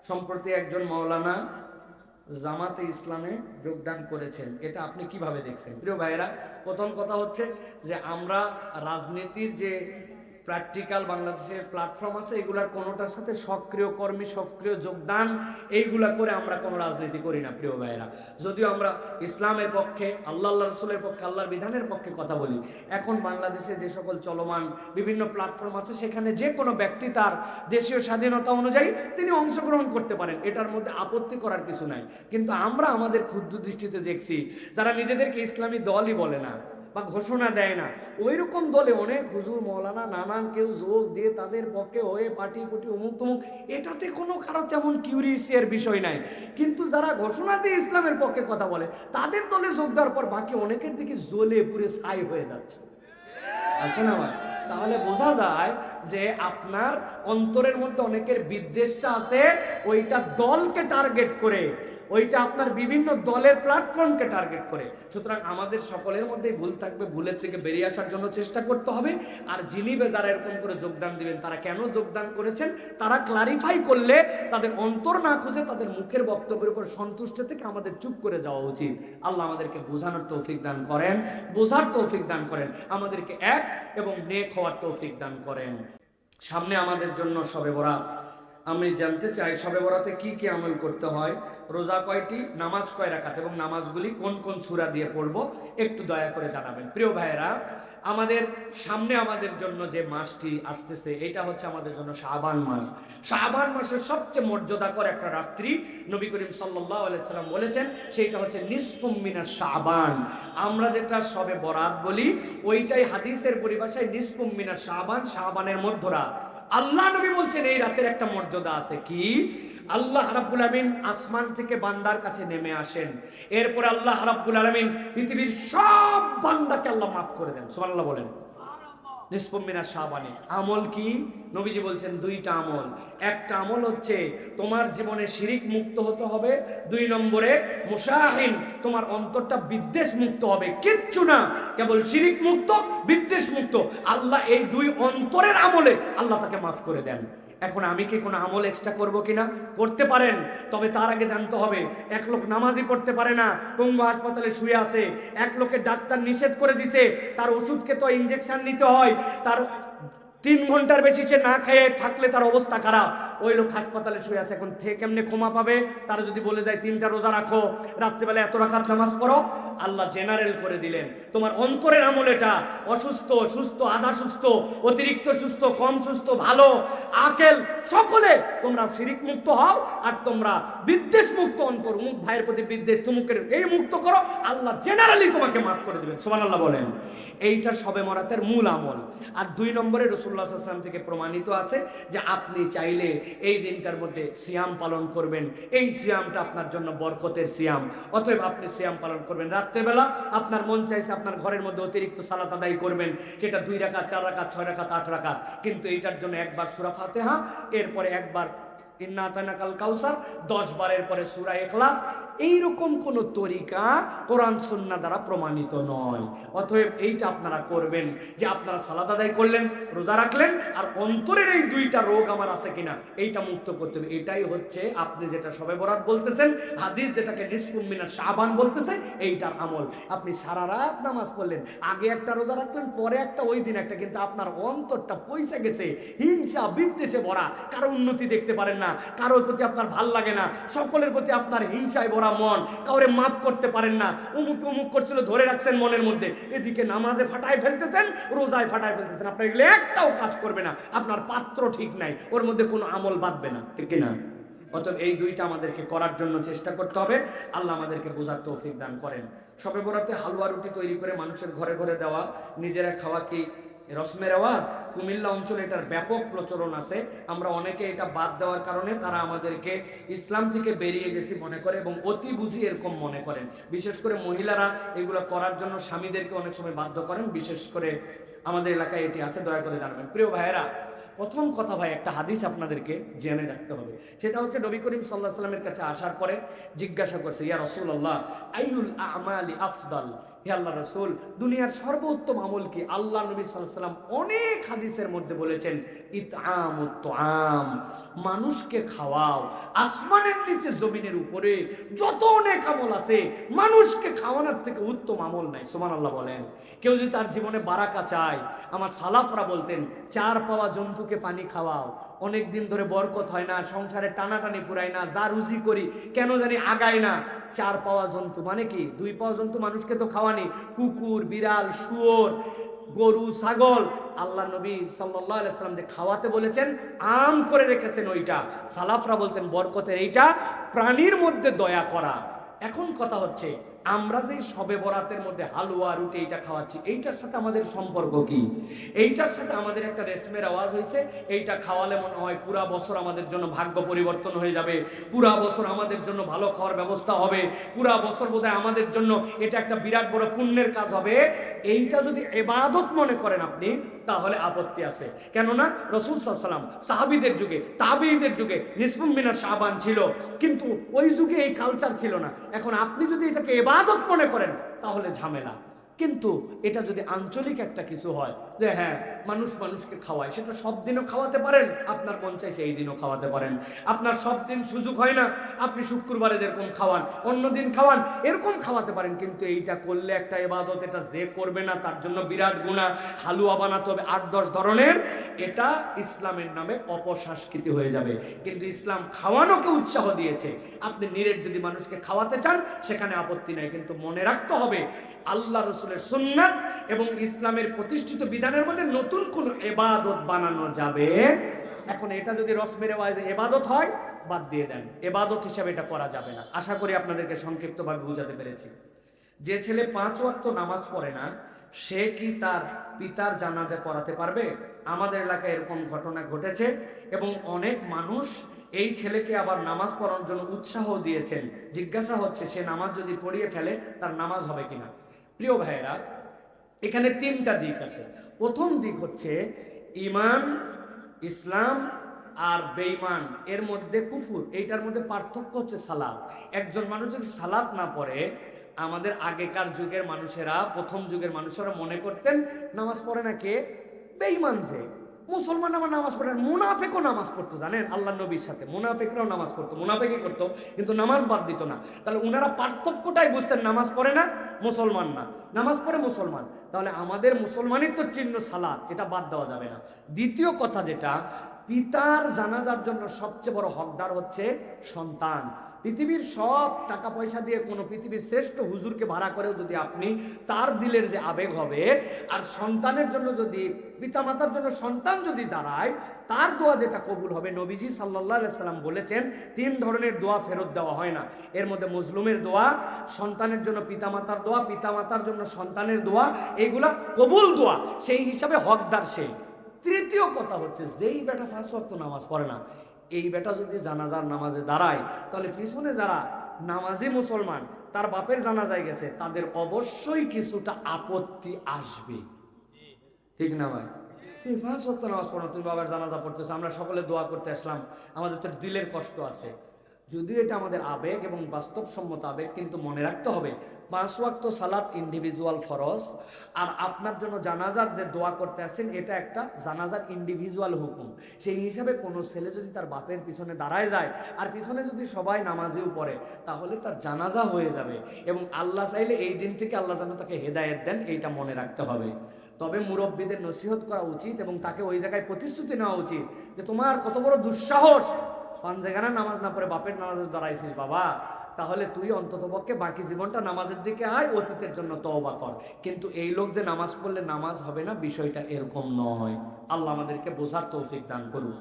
সম্প্রতি একজন মাওলানা জামাতে ইসলামে যোগদান করেছেন, এটা আপনি কিভাবে দেখছেন? প্রিয় ভাইয়েরা, প্রথম কথা হচ্ছে যে আমরা রাজনীতির যে প্র্যাকটিক্যাল বাংলাদেশের প্ল্যাটফর্ম আছে, এগুলার কোনোটার সাথে সক্রিয় কর্মী, সক্রিয় যোগদান এইগুলা করে আমরা কোনো রাজনীতি করি না প্রিয় ভাইয়েরা। যদিও আমরা ইসলামের পক্ষে, আল্লাহ রসুলের পক্ষে, আল্লাহর বিধানের পক্ষে কথা বলি। এখন বাংলাদেশে যে সকল চলমান বিভিন্ন প্ল্যাটফর্ম আছে, সেখানে যে কোনো ব্যক্তি তার দেশীয় স্বাধীনতা অনুযায়ী তিনি অংশগ্রহণ করতে পারেন, এটার মধ্যে আপত্তি করার কিছু নাই। কিন্তু আমরা আমাদের ক্ষুদ্র দৃষ্টিতে দেখছি যারা নিজেদেরকে ইসলামী দলই বলে না বা ঘোষণা দেয় না, ওই রকম দলে অনেক হুজুর মৌলানা নানান কেউ যোগ দিয়ে তাদের পক্ষে হয়ে পার্টি পুটি অমুক তমুক, এটাতে কোনো কারো তেমন কিউরিয়াসের বিষয় নাই। কিন্তু যারা ঘোষণা দিয়ে ইসলামের পক্ষে কথা বলে, তাদের দলে যোগ দেওয়ার পর বাকি অনেকের দিকে জ্বলে পুরে ছাই হয়ে যাচ্ছে, আছে না ভাই? তাহলে বোঝা যায় যে আপনার অন্তরের মধ্যে অনেকের বিদ্বেষটা আছে, ওইটা দলকে টার্গেট করে, ওইটা আপনার বিভিন্ন দলের প্ল্যাটফর্মকে টার্গেট করে। সুতরাং আমাদের সকলের মধ্যেই ভুল থাকবে, ভুলের থেকে বেরিয়ে আসার জন্য চেষ্টা করতে হবে। আর যিনি যারা এরকম করে যোগদান দিবেন, তারা কেন যোগদান করেছেন তারা ক্লারিফাই করলে, তাদের অন্তর না খুঁজে তাদের মুখের বক্তব্যের উপর সন্তুষ্ট থেকে আমাদের চুপ করে যাওয়া উচিত। আল্লাহ আমাদেরকে বোঝানোর তৌফিক দান করেন, বোঝার তৌফিক দান করেন, আমাদেরকে এক এবং নেক হওয়ার তৌফিক দান করেন। সামনে আমাদের জন্য শবে বরাত। আমি জানতে চাই শবে বরাতে কি কি আমল করতে হয়, রোজা কয়টি, নামাজ কয় রাকাত এবং নামাজগুলি কোন কোন সূরা দিয়ে পড়বো, একটু দয়া করে জানাবেন। প্রিয় ভাইয়েরা, আমাদের সামনে আমাদের জন্য যে মাসটি আসতেছে, এটা হচ্ছে আমাদের জন্য শাবান মাস। শাবান মাসের সবচেয়ে মর্যাদাকর একটা রাত্রি নবী করিম সাল্লাল্লাহু আলাইহি সাল্লাম বলেছেন, সেইটা হচ্ছে নিসফুম মিনাশ শাবান। আমরা যেটা শবে বরাত বলি, ওইটাই হাদিসের পরিভাষায় নিসফুম মিনাশ শাবান, শাবানের মধ্যরাত। আল্লাহ নবী বলছেন এই রাতের একটা মর্যাদা আছে, কি? আল্লাহ রাব্বুল আলামিন আসমান থেকে বান্দার কাছে নেমে আসেন, এরপর আল্লাহ রাব্বুল আলামিন পৃথিবীর সব বান্দাকে আল্লাহ মাফ করে দেন। সুবহানাল্লাহ বলেন। নিসফুম মিনাশ শাবানে আমল কি? নবীজি বলছেন দুইটা আমল। একটা আমল হচ্ছে তোমার জীবনে শিরিক মুক্ত হতে হবে, 2 নম্বরে মুশাহিন, তোমার অন্তরটা বিদ্বেষ মুক্ত হবে। কিচ্ছু না, কেবল শিরিক মুক্ত, বিদ্বেষ মুক্ত। আল্লাহ এই 2 অন্তরের আমলে আল্লাহ তাকে মাফ করে দেন। এখন আমি কি কোনো আমল এক্সট্রা করবো কিনা? করতে পারেন, তবে তার আগে জানতে হবে, এক লোক নামাজই পড়তে পারে না, পঙ্গু হাসপাতালে শুয়ে আছে, এক লোকের ডাক্তার নিষেধ করে দিছে, তার ওষুধকে তো ইনজেকশন নিতে হয়, তার 3 ঘন্টার বেশি সে না খেয়ে থাকলে তার অবস্থা খারাপ, ওই লোক হাসপাতালে শুয়ে আছে, এখন সে কেমনে ক্ষমা পাবে? তারা যদি বলে যায় 3টা রোজা রাখো, রাত্রিবেলা এত রাকাত নামাজ পড়ো, আল্লাহ জেনারেল করে দিলেন তোমার অন্তরের আমল এটা। অসুস্থ, সুস্থ, আধা সুস্থ, অতিরিক্ত সুস্থ, কম সুস্থ, ভালো, আকেল, সকলে তোমরা শিরিক মুক্ত হও, আর তোমরা বিদ্বেষ মুক্ত অন্তর, মুখ ভাইয়ের প্রতি বিদ্বেষ তুমুকের এই মুক্ত করো, আল্লাহ জেনারেলি তোমাকে মাফ করে দিবেন। সুবহানাল্লাহ বলেন। এইটা শবে বরাতের মূল আমল। আর 2 নম্বরে রাসূলুল্লাহ সাল্লাল্লাহু আলাইহি ওয়াসাল্লাম থেকে প্রমাণিত আছে যে আপনি চাইলে এই দিনটার মধ্যে সিয়াম পালন করবেন, এই সিয়ামটা আপনার জন্য বরকতের সিয়াম। অতএব আপনি সিয়াম পালন করবেন। রাত্রেবেলা আপনার মন চাইছে আপনার ঘরের মধ্যে অতিরিক্ত সালাত আদায় করবেন, সেটা 2 রাকাত, 4 রাকাত, 6 রাকাত, 8 রাকাত, কিন্তু এইটার জন্য একবার সূরা ফাতিহা, এরপরে একবার ইন্না আতাইনাকাল কাউসার, 10 বারের পরে সূরা ইখলাস। এইরকম কোন তরিকা কোরআন সুন্নাহ দ্বারা প্রমাণিত নয়। অতএব এইটা আপনারা করবেন যে আপনারা সালাত আদায় করলেন, রোজা রাখলেন, আর অন্তরের এই 2টা রোগ আমার আছে কিনা এইটা মুক্ত করতে হবে। এটাই হচ্ছে আপনি যেটা শবে বরাত বলতেছেন, হাদিস যেটাকে নিসফুম মিনাশ শাবান বলতেছে, এইটার আমল। আপনি সারা রাত নামাজ পড়লেন, আগে একটা রোজা রাখলেন, পরে একটা, ওই দিন একটা, কিন্তু আপনার অন্তরটা পয়সা গেছে হিংসা বিদ্বেষে ভরা, কারো উন্নতি দেখতে পারেন না, কারোর প্রতি আপনার ভাল লাগে না, সকলের প্রতি আপনার হিংসায় ভরা মন, কাউরে মাফ করতে পারেন না, অমুক অমুক করছিল ধরে রাখছেন মনের মধ্যে, এদিকে নামাজে ফাটায় ফেলতেছেন, রোজায় ফাটায় ফেলতেছেন, আপনার এগুলো একটাও কাজ করবে না, আপনার পাত্র ঠিক নাই, ওর মধ্যে কোনো আমল বাঁধবে না, ঠিক না? অতএব এই 2টা আমাদেরকে করার জন্য চেষ্টা করতে হবে। আল্লাহ আমাদেরকে বোঝার তৌফিক দান করেন। শবে বরাতে হালুয়া রুটি তৈরি করে মানুষের ঘরে ঘরে দেওয়া, নিজেরা খাওয়া কি রসমের আওয়াজ? কুমিল্লা অঞ্চলে এটার ব্যাপক প্রচলন আছে। আমরা অনেকে এটা বাদ দেওয়ার কারণে তারা আমাদেরকে ইসলাম থেকে বেরিয়ে গেছি মনে করে এবং অতি বুঝি এরকম মনে করেন। বিশেষ করে মহিলারা এগুলো করার জন্য স্বামীদেরকে অনেক সময় বাধ্য করেন, বিশেষ করে আমাদের এলাকায় এটি আছে, দয়া করে জানাবেন। প্রিয় ভাইয়েরা, প্রথম কথা ভাই, একটা হাদিস আপনাদেরকে জেনে রাখতে হবে। সেটা হচ্ছে নবী করিম সাল্লাল্লাহু আলাইহি ওয়াসাল্লামের কাছে আসার পরে জিজ্ঞাসা করছে, ইয়া রাসূলুল্লাহ আইয়ুল আমালি আফদাল, হে আল্লাহ রাসূল, দুনিয়ার সর্বোত্তম আমল কি? আল্লাহ নবী সাল্লাল্লাহু আলাইহি ওয়াসাল্লাম অনেক হাদিসের মধ্যে বলেছেন, ইতআমুত তুআম, মানুষকে খাওয়াও। আসমানের নিচে জমিনের উপরে যত নেক আমল আছে, মানুষকে খাওয়ানোর থেকে উত্তম আমল নাই। সুবহানাল্লাহ বলেন। কেউ যদি তার জীবনে বারাকা চায়, আমার সালাফরা বলতেন, চার পাওয়া জন্তুকে পানি খাওয়াও। অনেক দিন ধরে বরকত হয় না, সংসারে টানাটানি পুরায় না, যা রুজি করি কেন জানি আগায় না। চার পাওয়া জন্তু মানে কি? দুই পাওয়া জন্তু মানুষকে তো খাওয়ানি, কুকুর, বিড়াল, শুয়োর, গরু, ছাগল। আল্লাহ নবী সাল্লাল্লাহু আলাইহি ওয়াসাল্লাম যে খাওয়াতে বলেছেন, আম করে রেখেছেন ওইটা। সালাফরা বলতেন বরকতের এইটা, প্রাণীর মধ্যে দয়া করা। এখন কথা হচ্ছে, আমরা যে শবে বরাতের মধ্যে হালুয়া, রুটি এইটা খাওয়াচ্ছি, এইটার সাথে আমাদের সম্পর্ক কি? এইটার সাথে আমাদের একটা রেশমের আওয়াজ হয়েছে, এইটা খাওয়ালে মনে হয় পুরা বছর আমাদের জন্য ভাগ্য পরিবর্তন হয়ে যাবে, পুরা বছর আমাদের জন্য ভালো খাওয়ার ব্যবস্থা হবে, পুরা বছর বোধহয় আমাদের জন্য এটা একটা বিরাট বড় পুণ্যের কাজ হবে। এইটা যদি ইবাদত মনে করেন আপনি, তাহলে আপত্তি আছে। কেননা রাসূল সাল্লাল্লাহু আলাইহি ওয়াসাল্লাম সাহাবীদের যুগে, তাবেঈদের যুগে নিসফুম মিনাশ শাবান ছিল, কিন্তু ওই যুগে এই কালচার ছিল না। এখন আপনি যদি এটাকে ইবাদত মনে করেন, তাহলে ঝামেলা। কিন্তু এটা যদি আঞ্চলিক একটা কিছু হয়, যে হ্যাঁ মানুষ মানুষকে খাওয়ায়, সেটা সব দিনও খাওয়াতে পারেন, আপনার মন চাইছে এই দিনও খাওয়াতে পারেন। আপনার সব দিন সুযোগ হয় না, আপনি শুক্রবারে যেরকম খাওয়ান অন্য দিন খাওয়ান, এরকম খাওয়াতে পারেন। কিন্তু এইটা করলে একটা ইবাদত, এটা যে করবে না তার জন্য বিরাট গুনাহ। হালুয়া বানাতে হবে 8-10 ধরনের, এটা ইসলামের নামে অপসংস্কৃতি হয়ে যাবে। কিন্তু ইসলাম খাওয়ানোকে উৎসাহ দিয়েছে। আপনি নিরেট যদি মানুষকে খাওয়াতে চান, সেখানে আপত্তি নাই, কিন্তু মনে রাখতে হবে আল্লাহ রসুলের সুন্নাত এবং ইসলামের প্রতিষ্ঠিত বিধানের মধ্যে নতুন কোন ইবাদত বানানো যাবে। এখন এটা যদি রসমের ওয়াইজে ইবাদত হয়, বাদ দিয়ে দেন, ইবাদত হিসাবে এটা করা যাবে না। আশা করি আপনাদেরকে সংক্ষিপ্তভাবে বুঝাতে পেরেছি। যে ছেলে 5 ওয়াক্ত নামাজ পড়ে না, সে কি তার পিতার জানাজা পড়াতে পারবে? আমাদের এলাকায় এরকম ঘটনা ঘটেছে এবং অনেক মানুষ এই ছেলেকে আবার নামাজ পড়ার জন্য উৎসাহ দিয়েছেন। জিজ্ঞাসা হচ্ছে, সে নামাজ যদি পড়িয়ে ফেলে তার নামাজ হবে কিনা? প্রিয় ভাইয়েরা, এখানে 3টা দিক আছে। প্রথম দিক হচ্ছে ঈমান, ইসলাম আর বেঈমান, এর মধ্যে কুফর। এইটার মধ্যে পার্থক্য হচ্ছে সালাত। একজন মানুষ যদি সালাত না পড়ে, আমাদের আগেকার যুগের মানুষেরা, প্রথম যুগের মানুষেরা মনে করতেন নামাজ পড়ে না কে? বেঈমান। যে মুসলমান আমার নামাজ পড়ে, মুনাফিকও নামাজ পড়তো, জানেন? আল্লাহ নবীর সাথে মুনাফিকরাও নামাজ পড়তো, মুনাফিকই করতো, কিন্তু নামাজ বাদ দিত না। তাহলে উনারা পার্থক্যটাই বুঝতেন, নামাজ পড়ে না মুসলমান না, নামাজ পড়ে মুসলমান। তাহলে আমাদের মুসলমানিত্ব চিহ্ন সালাত, এটা বাদ দেওয়া যাবে না। দ্বিতীয় কথা যেটা, পিতার জানাজার জন্য সবচেয়ে বড় হকদার হচ্ছে সন্তান। পৃথিবীর সব টাকা পয়সা দিয়ে কোনো পৃথিবীর শ্রেষ্ঠ হুজুরকে ভাড়া করেও যদি আপনি, তার দিলের যে আবেগ হবে, আর সন্তানের জন্য যদি, পিতামাতার জন্য সন্তান যদি দাঁড়ায়, তার দোয়া যেটা কবুল হবে। নবীজি সাল্লাল্লাহু আলাইহি সাল্লাম বলেছেন 3 ধরনের দোয়া ফেরত দেওয়া হয় না। এর মধ্যে মজলুমের দোয়া, সন্তানের জন্য পিতামাতার দোয়া, পিতামাতার জন্য সন্তানের দোয়া, এইগুলা কবুল দোয়া, সেই হিসাবে হকদার সেই। তৃতীয় কথা হচ্ছে, যেই বেটা 5 ওয়াক্ত নামাজ পড়ে না, এই বেটা যদি জানাজার নামাজে দাঁড়ায়, তাহলে পিছনে যারা নামাজি মুসলমান, তার বাপের জানাজায় গেছে, তাদের অবশ্যই কিছুটা আপত্তি আসবে। ঠিক না ভাই? তুমি 5 ওয়াক্ত নামাজ পড়ো, তুমি বাবার জানাজা পড়তেছো, আমরা সকলে দোয়া করতে আসলাম, আমাদের তো দিলের কষ্ট আছে। যদিও এটা আমাদের আবেগ এবং বাস্তবসম্মত আবেগ, কিন্তু মনে রাখতে হবে 5 ওয়াক্ত সালাত ইন্ডিভিজুয়াল ফরজ, আর আপনার জন্য জানাজার যে দোয়া করতে আসছেন, এটা একটা জানাজার ইন্ডিভিজুয়াল হুকুম। সেই হিসাবে কোনো ছেলে যদি তার বাপের পিছনে দাঁড়ায় যায়, আর পিছনে যদি সবাই নামাজেও পড়ে, তাহলে তার জানাজা হয়ে যাবে। এবং আল্লাহ চাইলে এই দিন থেকে আল্লাহ যেন তাকে হেদায়েত দেন, এইটা মনে রাখতে হবে। তবে মুরব্বীদের নসিহত করা উচিত এবং তাকে ওই জায়গায় প্রতিশ্রুতি নেওয়া উচিত যে তোমার কত বড় দুঃসাহস, পাঞ্জেগানা নামাজ না পড়ে বাপের নামাজে দাঁড়াইছিস বাবা, তাহলে তুই অন্ততপক্ষে বাকি জীবনটা নামাজের দিকে আয়, অতীতের জন্য তওবা কর। কিন্তু এই লোক যে নামাজ পড়লে নামাজ হবে না, বিষয়টা এরকম নয়। আল্লাহ আমাদেরকে বোঝার তৌফিক দান করুন।